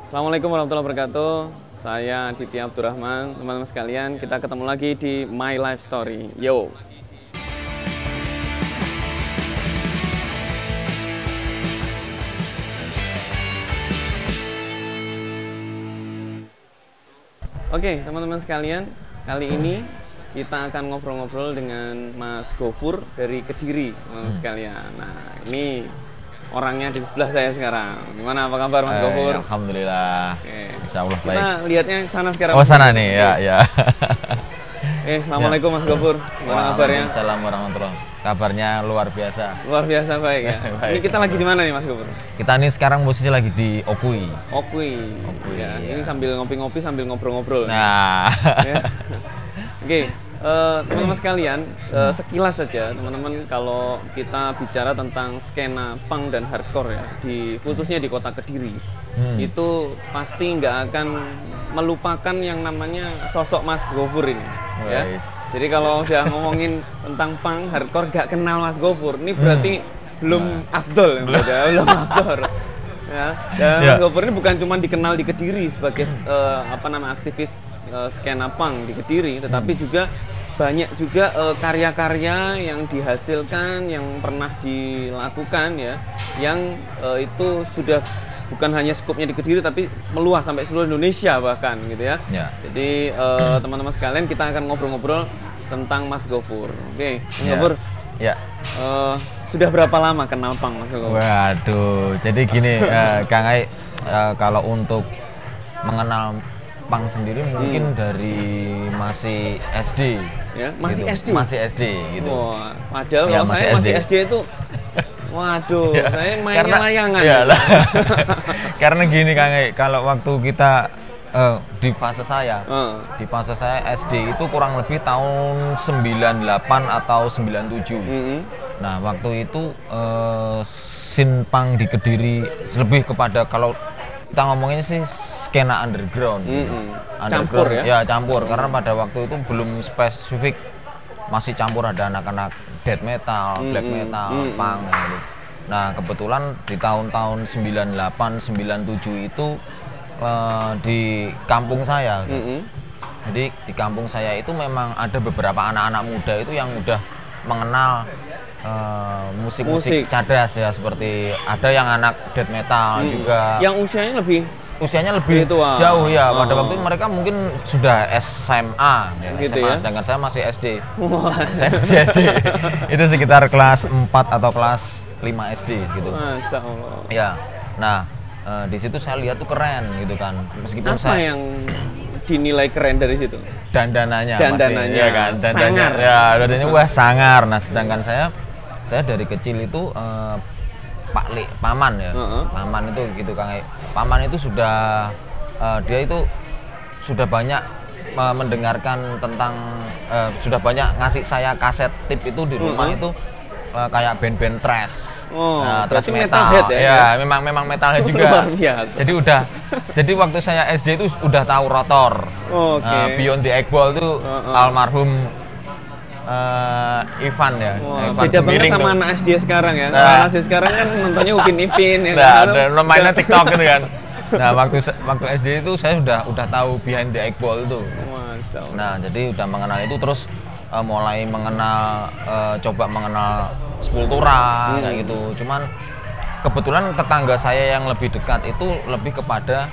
Assalamualaikum warahmatullahi wabarakatuh. Saya Aditya Abdurrahman. Teman-teman sekalian, kita ketemu lagi di My Life Story. Yo. Oke, teman-teman sekalian, kali ini kita akan ngobrol-ngobrol dengan Mas Gofur dari Kediri, teman-teman sekalian. Nah, ini orangnya di sebelah saya sekarang. Gimana, apa kabar Mas Gofur? Alhamdulillah. Oke. Insya Allah baik. Kita lihatnya sana sekarang. Oh, sana nih, ya. Assalamualaikum Mas Gofur. Gimana kabarnya? Waalaikumsalam warahmatullahi wabarakatuh. Kabarnya luar biasa. Luar biasa baik ya. Baik. Ini kita lagi di mana nih Mas Gofur? Kita nih sekarang posisi lagi di Opui. Opui. Ya, iya. ini sambil ngopi-ngopi sambil ngobrol-ngobrol. Nah, Ya. Oke, teman-teman sekalian, sekilas saja teman-teman, kalau kita bicara tentang skena punk dan hardcore ya, khususnya di kota Kediri, itu pasti nggak akan melupakan yang namanya sosok Mas Gofur ini. Ya. Wais. Jadi kalau udah ngomongin tentang punk hardcore gak kenal Mas Gofur, ini berarti belum afdol, belum afdol. Ya, dan Mas Gofur ini bukan cuma dikenal di Kediri sebagai aktivis skena punk di Kediri, tetapi juga banyak juga karya-karya yang dihasilkan, yang pernah dilakukan ya, yang itu sudah bukan hanya skupnya di Kediri tapi meluas sampai seluruh Indonesia bahkan gitu ya. Jadi teman-teman sekalian, kita akan ngobrol-ngobrol tentang Mas Gofur. Oke, Mas Gofur. Ya. Sudah berapa lama kenal punk Mas Gofur? Waduh, jadi gini, Kang Ai, kalau untuk mengenal punk sendiri mungkin dari masih SD. Ya, masih gitu. SD. Masih SD gitu. Wah, padahal Ya, kalau saya masih SD itu waduh, Ya, saya mainnya layangan. Ya, karena gini Kang Ai, kalau waktu kita di fase saya SD itu kurang lebih tahun 98 atau 97. Nah, waktu itu scene punk di Kediri lebih kepada, kalau kita ngomongin sih skena underground. Campur ya? Ya, campur, karena pada waktu itu belum spesifik, masih campur, ada anak-anak death metal, black metal, punk gitu. Nah, kebetulan di tahun-tahun 98, 97 itu di kampung saya. Jadi di kampung saya itu memang ada beberapa anak-anak muda itu yang udah mengenal musik-musik cadas ya, seperti ada yang anak death metal juga. Yang usianya lebih tua. Jauh ya. Pada waktu itu mereka mungkin sudah SMA ya, gitu SMA, ya? sedangkan saya masih SD. Saya masih SD. Itu sekitar kelas 4 atau kelas 5 SD gitu. Masya Allah. Ya. Nah, di situ saya lihat tuh keren gitu kan. Meskipun apa yang dinilai keren dari situ? Dandanannya ya kan. Sangar. Ya, dandannya wah sangar. Nah, sedangkan saya dari kecil itu paman ya. Paman itu gitu Kang. Paman itu sudah dia itu sudah banyak mendengarkan tentang sudah banyak ngasih saya kaset tip itu di rumah itu kayak band-band thrash. Nah, thrash metal ya? Ya, memang metalhead juga. Jadi waktu saya SD itu udah tahu Rotor. Beyond the Eight Ball itu almarhum Ivan ya. Beda banget sama anak SD sekarang ya. Anak SD sekarang kan nontonnya Upin Ipin ya. Nah, mainnya TikTok gitu kan. Nah, waktu SD itu saya udah tahu Behind the Eight Ball itu. Nah, jadi udah mengenal itu, terus mulai mengenal coba mengenal Sepultura kayak gitu. Cuman kebetulan tetangga saya yang lebih dekat itu lebih kepada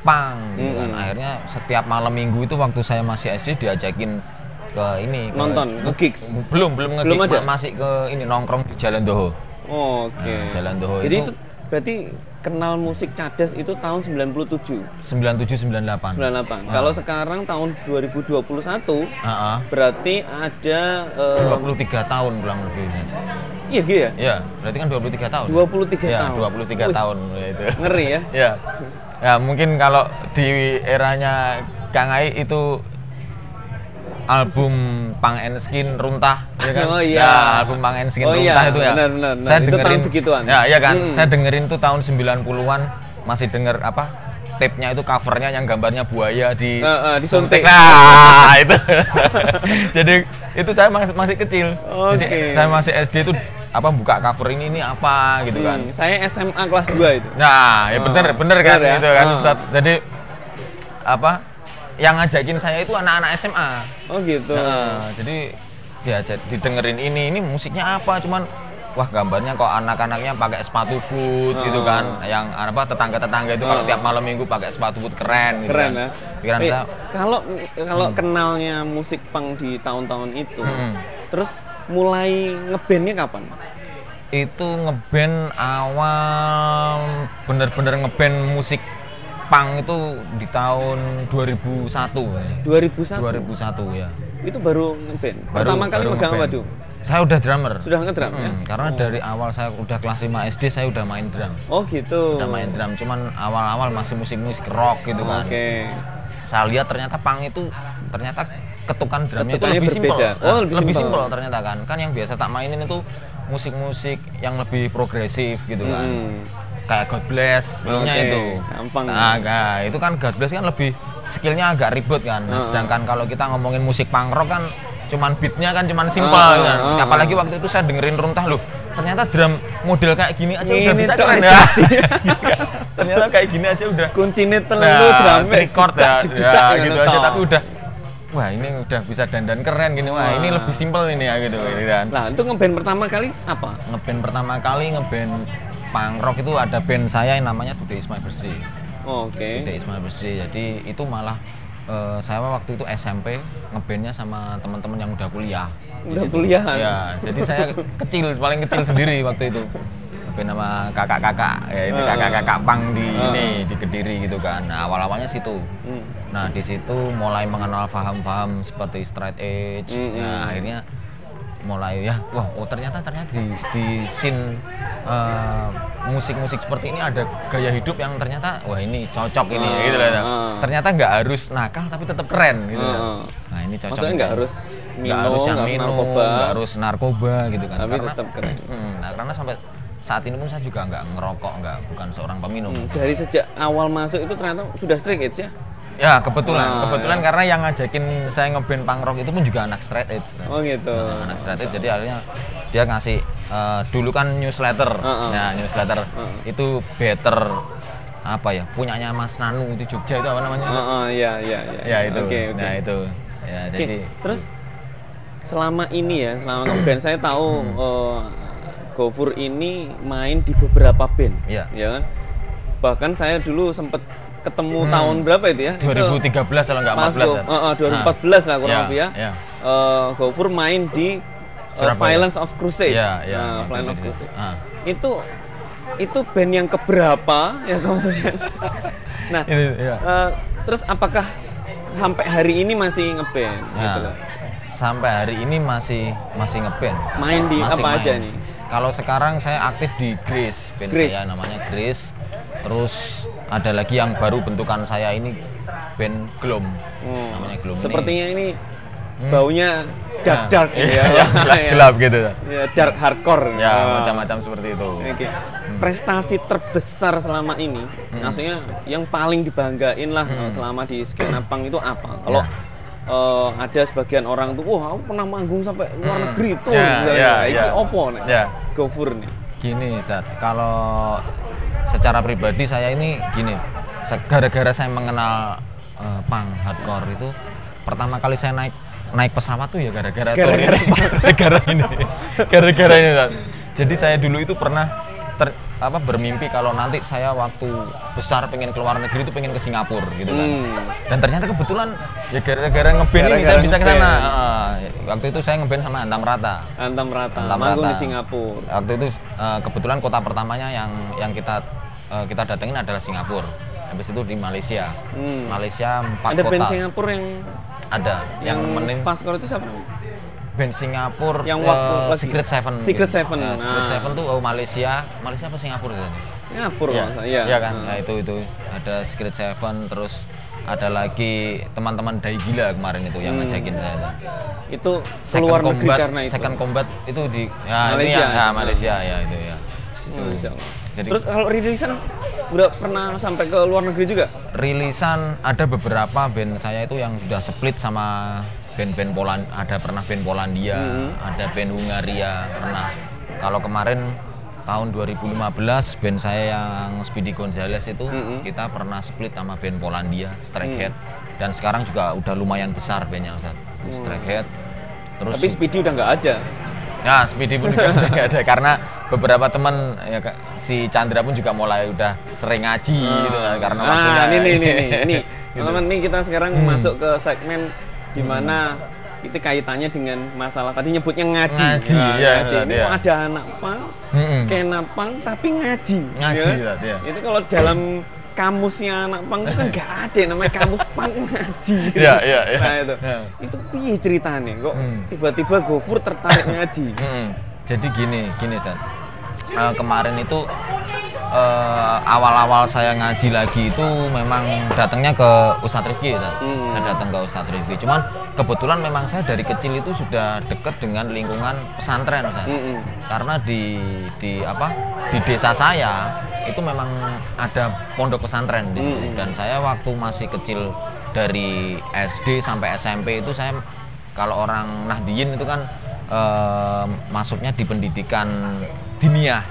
punk gitu kan. Akhirnya setiap malam minggu itu waktu saya masih SD diajakin ke ini, nonton nge-gigs. Belum nge-gigs, masih ke ini, nongkrong di Jalan Doho. Nah, Jalan Doho. Jadi itu berarti kenal musik cadas itu tahun 97. 98. Kalau sekarang tahun 2021 berarti ada 23 tahun kurang lebih. Iya gitu ya? Iya, berarti kan 23 tahun. 23 ya, tahun. 23 tahun ya itu. Ngeri ya? Ya. Ya, mungkin kalau di eranya Kang Ai itu album Punk and Skin Runtah ya kan? Oh iya. Ya, album Punk and Skin Runtah itu ya. Benar. Saya itu dengerin tahun segituan. Ya, iya kan. Saya dengerin tuh tahun 90-an, masih denger tape-nya itu, covernya yang gambarnya buaya disuntik. Nah, itu. Jadi itu saya masih kecil. Jadi saya masih SD itu apa buka cover ini apa gitu kan. Saya SMA kelas 2 itu. Nah, ya bener kan ya? gitu kan. Jadi apa yang ngajakin saya itu anak-anak SMA. Oh gitu. Nah, jadi diajak didengerin ini musiknya apa, cuman wah gambarnya kok anak-anaknya pakai sepatu boot gitu kan, yang apa tetangga-tetangga itu kalau tiap malam minggu pakai sepatu boot keren gitu keren kan. Ya. Pikiran saya kalau kenalnya musik punk di tahun-tahun itu, terus mulai ngebandnya kapan? Itu ngeband awal bener-bener ngeband musik punk itu di tahun 2001. 2001 ya. Itu baru ngeband. Pertama kali megang apa tuh? Saya udah drummer. Sudah ngedrum ya? Karena dari awal saya udah kelas 5 SD saya udah main drum. Oh gitu. Udah main drum, cuman awal-awal masih musik-musik rock gitu kan. Oke. Saya lihat ternyata punk itu ternyata ketukan drumnya itu Ketukannya lebih simpel. Oh, lebih simpel ternyata kan. Kan yang biasa tak mainin itu musik-musik yang lebih progresif gitu kan. Kayak God Bless punya itu. Gampang. Nah, itu kan God Bless kan lebih skillnya agak ribet kan. Nah, sedangkan kalau kita ngomongin musik punk rock kan cuman beatnya kan cuman simpel kan. Apalagi waktu itu saya dengerin Runtah loh. Ternyata drum model kayak gini aja udah bisa keren ya. Ternyata kayak gini aja udah. Kuncinya telu drumnya record ya gitu aja tapi udah wah ini udah bisa dandan keren gini, wah ini lebih simpel ini ya gitu kan. Nah, itu ngeband pertama kali apa? Ngeband pertama kali ngeband punk rock itu ada band saya yang namanya Today Is My Birthday. Oke. Today Is My Birthday. Jadi itu malah saya waktu itu SMP ngebandnya sama teman-teman yang udah kuliah. Udah kuliah? Ya, jadi saya paling kecil sendiri waktu itu. Ngeband sama kakak-kakak, ya ini kakak-kakak punk di di Kediri gitu kan. Nah, awal-awalnya situ. Nah, di situ mulai mengenal paham-paham seperti straight edge. Ya, akhirnya mulai ya, wah, ternyata di scene musik-musik seperti ini ada gaya hidup yang ternyata wah ini cocok ini gitu lah. Ternyata nggak harus nakal tapi tetap keren gitu. Nah, ini cocok. Maksudnya nggak harus minum, nggak harus narkoba gitu kan. Tapi karena, tetap keren. Nah, karena sampai saat ini pun saya juga nggak ngerokok, bukan seorang peminum. Dari sejak awal masuk itu ternyata sudah straight edge ya? Ya kebetulan karena yang ngajakin saya ngeband punk rock itu pun juga anak straight edge. Oh gitu. Anak straight edge, jadi akhirnya dia ngasih dulu kan newsletter, newsletter itu better apa ya punyanya Mas Nanu di Jogja itu apa namanya? Iya. Ya itu. Okay. Nah itu. Ya jadi. Terus selama ini ya selama ngeband saya tahu Gofur ini main di beberapa band, ya kan? Bahkan saya dulu sempat ketemu tahun berapa itu ya? 2013 kalau nggak 14 lah kurang lebih ya. Gofur main di Violence of Crusade. Violence of Crusade. Itu band yang keberapa ya kemudian? Nah, terus apakah sampai hari ini masih ngeband? Gitu loh. Sampai hari ini masih ngeband. Main di apa aja nih? Kalau sekarang saya aktif di Grace, band saya namanya Grace. Terus ada lagi yang baru bentukan saya ini band Glom, namanya Glom. Sepertinya ini baunya dark gelap gitu ya. Dark hardcore. Ya macam-macam seperti itu. Okay. Prestasi terbesar selama ini, maksudnya yang paling dibanggain lah selama di skena punk itu apa? Kalau ada sebagian orang tuh, wah aku pernah manggung sampai luar negeri tuh, ini opo nih, Gofur nih. Gini, kalau secara pribadi saya ini gini, gara-gara saya mengenal punk hardcore itu, pertama kali saya naik pesawat tuh ya gara-gara ini. Jadi saya dulu itu pernah bermimpi kalau nanti saya waktu besar pengen keluar negeri itu pengen ke Singapura gitu kan. Dan ternyata kebetulan ya gara-gara ngeband ini saya bisa ke sana. Waktu itu saya ngeband sama Antam Rata. Manggung di Singapura. Waktu itu kebetulan kota pertamanya yang kita datengin adalah Singapura. Habis itu di Malaysia. Malaysia 4 kota. Ada band Singapura yang ada yang nemenin. Fastcore itu siapa? Band Singapura yang Secret Seven. Secret Seven. Secret Seven tuh Malaysia apa Singapura kan? Singapura Iya kan? Nah, itu ada Secret Seven, terus ada lagi teman-teman Dai Gila kemarin itu yang ngajakin saya. Itu keluar negeri karena itu. Second Combat itu di Malaysia ya itu ya. Jadi, terus kalau rilisan udah pernah sampai ke luar negeri juga? Rilisan ada beberapa band saya itu yang sudah split sama band-band Polandia, ada pernah band Polandia, ada band Hungaria pernah. Kalau kemarin tahun 2015 band saya yang Speedy Gonzales itu kita pernah split sama band Polandia, Strike Head. Dan sekarang juga udah lumayan besar bandnya Ustaz. Strike Head. Terus tapi Speedy udah nggak ada. Ya, Speedy pun juga udah nggak ada karena beberapa teman ya si Chandra pun juga mulai udah sering ngaji gitu karena waktunya. Ini teman-teman nih kita sekarang masuk ke segmen di mana itu kaitannya dengan masalah tadi nyebutnya ngaji. Ngaji. Ini ada anak pang, skena pang tapi ngaji. Ngaji ya. Itu kalau dalam kamusnya anak pang itu kan nggak ada namanya kamus pang ngaji. Iya. Nah itu piye ceritanya kok tiba-tiba Gofur tertarik ngaji? Jadi gini Ustaz. Kemarin itu awal-awal saya ngaji lagi itu memang datangnya ke Ustadz Rifki Ustaz. Saya datang ke Ustadz Rifki. Cuman kebetulan memang saya dari kecil itu sudah dekat dengan lingkungan pesantren Ustaz. Karena di desa saya itu memang ada pondok pesantren di situ. Dan saya waktu masih kecil dari SD sampai SMP itu saya kalau orang Nahdiyin itu kan masuknya di pendidikan diniyah.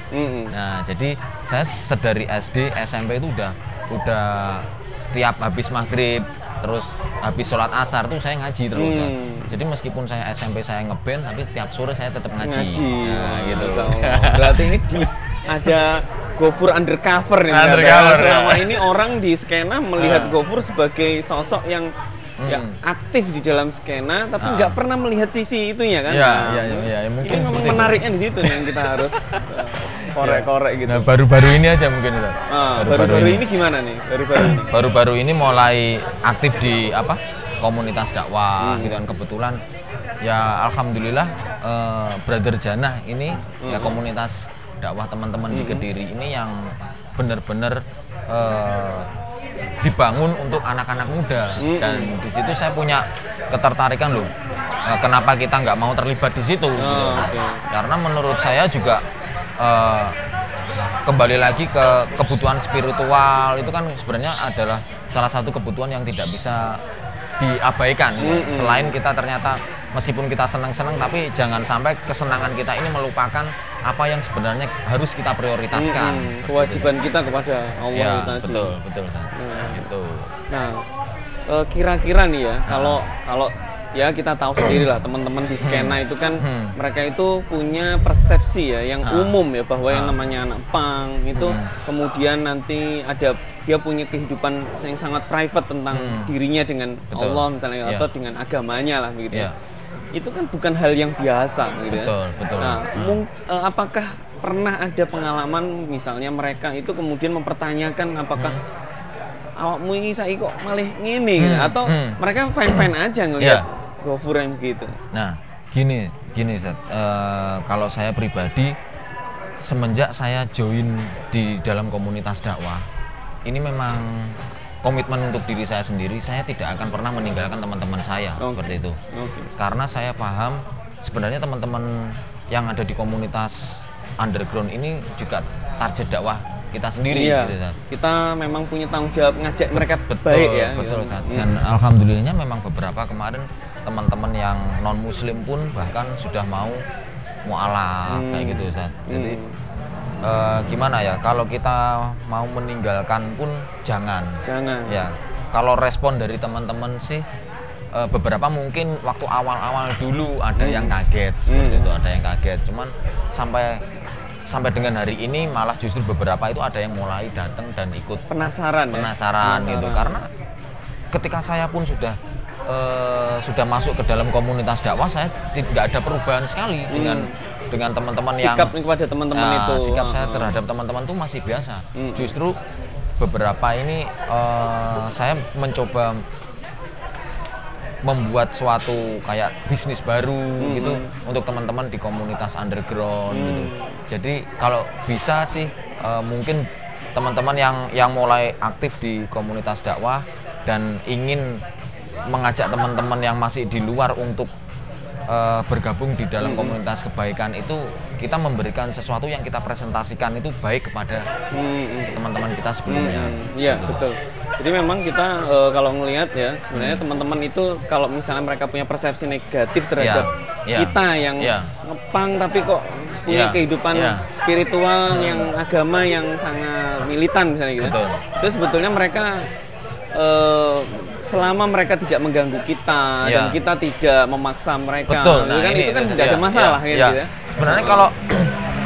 Nah, jadi saya sedari SD, SMP itu udah setiap habis maghrib, terus habis sholat asar tuh saya ngaji terus. Jadi meskipun saya SMP saya ngeband, tapi tiap sore saya tetap ngaji. Nah, gitu. Berarti ini ada Gofur undercover nih. Selama ini orang di skena melihat Gofur sebagai sosok yang ya aktif di dalam skena tapi nggak pernah melihat sisi itunya kan. Iya, mungkin ini memang menariknya di situ nih yang kita harus korek-korek gitu. Nah, baru-baru ini aja mungkin itu. Baru-baru ini gimana nih? Baru-baru ini mulai aktif di komunitas dakwah gitu kan. Kebetulan ya alhamdulillah Brother Janah ini ya komunitas dakwah teman-teman di Kediri ini yang benar-benar dibangun untuk anak-anak muda. Dan di situ saya punya ketertarikan loh. Kenapa kita nggak mau terlibat di situ? Gitu. Karena menurut saya juga kembali lagi ke kebutuhan spiritual itu kan sebenarnya adalah salah satu kebutuhan yang tidak bisa diabaikan. Selain kita ternyata meskipun kita senang-senang tapi jangan sampai kesenangan kita ini melupakan apa yang sebenarnya harus kita prioritaskan. Kewajiban kita kepada Allah ya, tadi. Betul. Gitu. Nah, kira-kira nih ya, kalau ya kita tahu sendiri lah teman-teman di skena itu kan mereka itu punya persepsi ya yang umum ya bahwa yang namanya anak punk itu kemudian nanti dia punya kehidupan yang sangat private tentang dirinya dengan Allah misalnya atau dengan agamanya lah begitu. Itu kan bukan hal yang biasa gitu ya. Betul. Nah, apakah pernah ada pengalaman misalnya mereka itu kemudian mempertanyakan apakah awakmu ini saiki kok malih ngene gitu atau mereka fine-fine aja ngelihat Gofur yang gitu. Nah, gini Zat. Kalau saya pribadi semenjak saya join di dalam komunitas dakwah, ini memang komitmen untuk diri saya sendiri, saya tidak akan pernah meninggalkan teman-teman saya seperti itu. Karena saya paham sebenarnya teman-teman yang ada di komunitas underground ini juga target dakwah kita sendiri. Gitu, kita memang punya tanggung jawab ngajak mereka baik ya. Betul, dan alhamdulillahnya memang beberapa kemarin teman-teman yang non muslim pun bahkan sudah mau mu'alaf kayak gitu Ustaz. Jadi gimana ya, kalau kita mau meninggalkan pun jangan. Ya, kalau respon dari teman-teman sih beberapa mungkin waktu awal-awal dulu ada yang kaget seperti itu, ada yang kaget. Cuman sampai dengan hari ini malah justru beberapa itu ada yang mulai datang dan ikut penasaran gitu. Karena ketika saya pun sudah masuk ke dalam komunitas dakwah, saya tidak ada perubahan sekali dengan teman-teman yang sikap kepada teman-teman itu. Sikap saya terhadap teman-teman itu masih biasa. Justru beberapa ini saya mencoba membuat suatu kayak bisnis baru gitu untuk teman-teman di komunitas underground gitu. Jadi kalau bisa sih mungkin teman-teman yang mulai aktif di komunitas dakwah dan ingin mengajak teman-teman yang masih di luar untuk bergabung di dalam komunitas kebaikan itu, kita memberikan sesuatu yang kita presentasikan itu baik kepada teman-teman kita sebelumnya. Iya, betul. Jadi memang kita kalau ngelihat ya sebenarnya teman-teman itu kalau misalnya mereka punya persepsi negatif terhadap kita yang ngepang tapi kok punya kehidupan spiritual yang agama yang sangat militan misalnya gitu. Betul. Itu sebetulnya mereka selama mereka tidak mengganggu kita dan kita tidak memaksa mereka, betul. Nah, kan itu kan tidak ada masalah gitu ya. Sebenarnya kalau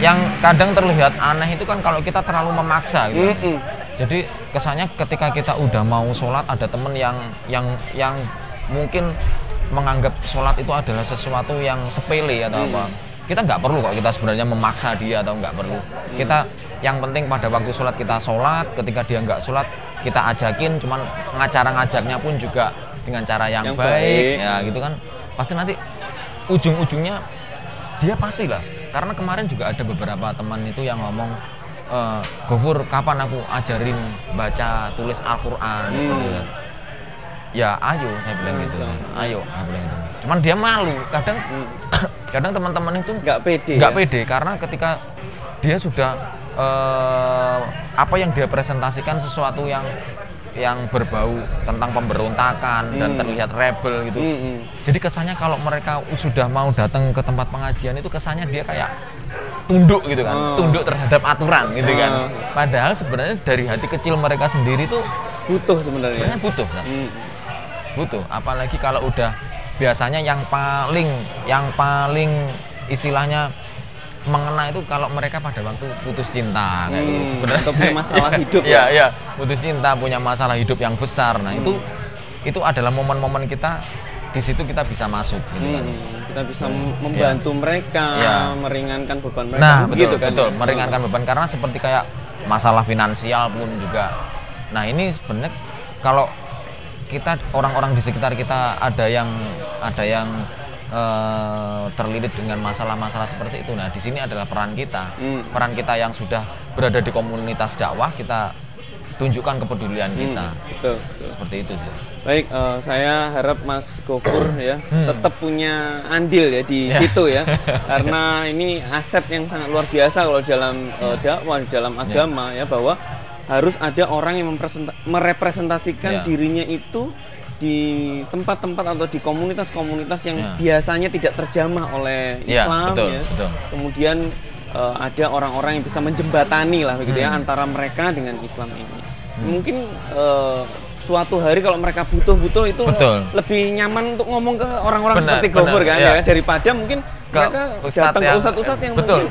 yang kadang terlihat aneh itu kan kalau kita terlalu memaksa gitu. Jadi kesannya ketika kita udah mau sholat ada temen yang mungkin menganggap sholat itu adalah sesuatu yang sepele atau apa. Kita nggak perlu kok kita sebenarnya memaksa dia atau nggak perlu. Kita yang penting pada waktu sholat kita sholat, ketika dia nggak sholat kita ajakin, cuman ngajaknya pun juga dengan cara yang baik ya gitu kan. Pasti nanti ujung-ujungnya dia pastilah. Karena kemarin juga ada beberapa teman itu yang ngomong, Gofur kapan aku ajarin baca tulis Al-Quran seperti itu. Ya ayo saya bilang gitu, ayo saya bilang gitu. Cuman dia malu, kadang teman-teman itu nggak pede karena ketika dia sudah apa yang dia presentasikan sesuatu yang berbau tentang pemberontakan dan terlihat rebel gitu. Jadi kesannya kalau mereka sudah mau datang ke tempat pengajian itu kesannya dia kayak tunduk gitu kan, tunduk terhadap aturan gitu kan. Padahal sebenarnya dari hati kecil mereka sendiri tuh butuh sebenarnya butuh kan. Butuh, apalagi kalau udah biasanya yang paling istilahnya mengena itu kalau mereka pada waktu putus cinta kayak gitu sebenarnya. Atau punya masalah hidup ya putus cinta, punya masalah hidup yang besar. Nah itu adalah momen-momen kita di situ kita bisa masuk gitu kan. Kita bisa membantu mereka, meringankan beban mereka. Nah kan? betul meringankan beban karena seperti kayak masalah finansial pun juga. Nah ini sebenarnya kalau kita orang-orang di sekitar kita ada yang terlilit dengan masalah-masalah seperti itu. Nah, di sini adalah peran kita. Peran kita yang sudah berada di komunitas dakwah, kita tunjukkan kepedulian kita. Betul. Seperti itu sih. Baik, saya harap Mas Gofur ya tetap punya andil ya di situ ya. Karena ini aset yang sangat luar biasa kalau dalam dakwah, dalam agama ya, bahwa harus ada orang yang merepresentasikan dirinya itu di tempat-tempat atau di komunitas-komunitas yang biasanya tidak terjamah oleh Islam betul. Kemudian ada orang-orang yang bisa menjembatani lah begitu ya antara mereka dengan Islam ini. Mungkin suatu hari kalau mereka butuh itu lebih nyaman untuk ngomong ke orang-orang seperti Gofur kan ya, daripada mungkin mereka datang ke ustadz-ustadz yang betul.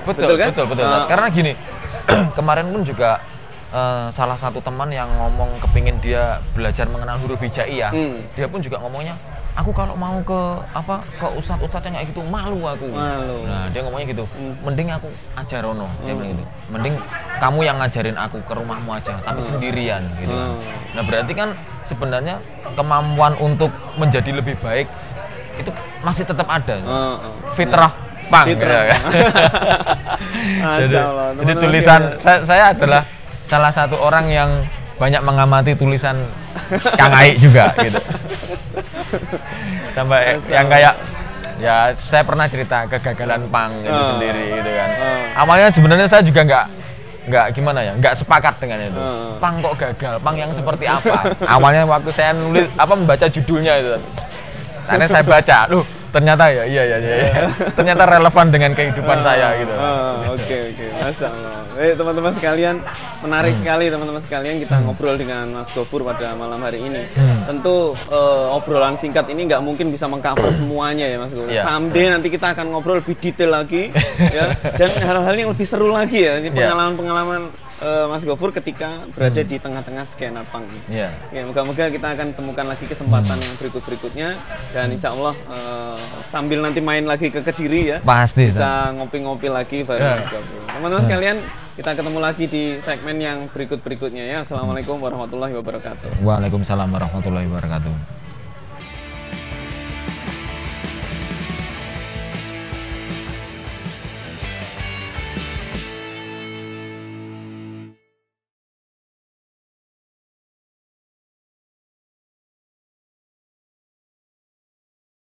Karena gini, kemarin pun juga salah satu teman yang ngomong kepingin dia belajar mengenal huruf hijaiyah, dia pun juga ngomongnya, aku kalau mau ke ustadz-ustadz yang kayak gitu malu aku. Nah dia ngomongnya gitu, mending aku ajarono, dia bilang gitu, mending kamu yang ngajarin aku ke rumahmu aja, tapi sendirian gitu kan. Nah berarti kan sebenarnya kemampuan untuk menjadi lebih baik itu masih tetap ada, fitrah pang. Jadi tulisan saya adalah salah satu orang yang banyak mengamati tulisan Kang Ai juga gitu. Sampai yang kayak ya saya pernah cerita kegagalan pang itu sendiri gitu kan. Awalnya sebenarnya saya juga nggak sepakat dengan itu. Pang kok gagal? Pang yang seperti apa? Awalnya waktu saya nulis membaca judulnya itu. Akhirnya saya baca, ternyata iya. Ternyata relevan dengan kehidupan saya gitu. Oke, Masya Allah. Teman-teman sekalian, menarik sekali teman-teman sekalian kita ngobrol dengan Mas Gofur pada malam hari ini. Tentu obrolan singkat ini nggak mungkin bisa mengcover semuanya ya Mas Gofur. Someday nanti kita akan ngobrol lebih detail lagi ya, dan hal-hal yang lebih seru lagi ya. Ini pengalaman-pengalaman Mas Gofur ketika berada di tengah-tengah skena punk. Ya, moga-moga kita akan temukan lagi kesempatan yang berikut-berikutnya, dan insya Allah sambil nanti main lagi ke Kediri ya, pasti bisa ngopi-ngopi lagi bareng Mas Gofur. Teman-teman sekalian, kita ketemu lagi di segmen yang berikut-berikutnya ya. Assalamualaikum warahmatullahi wabarakatuh. Waalaikumsalam warahmatullahi wabarakatuh.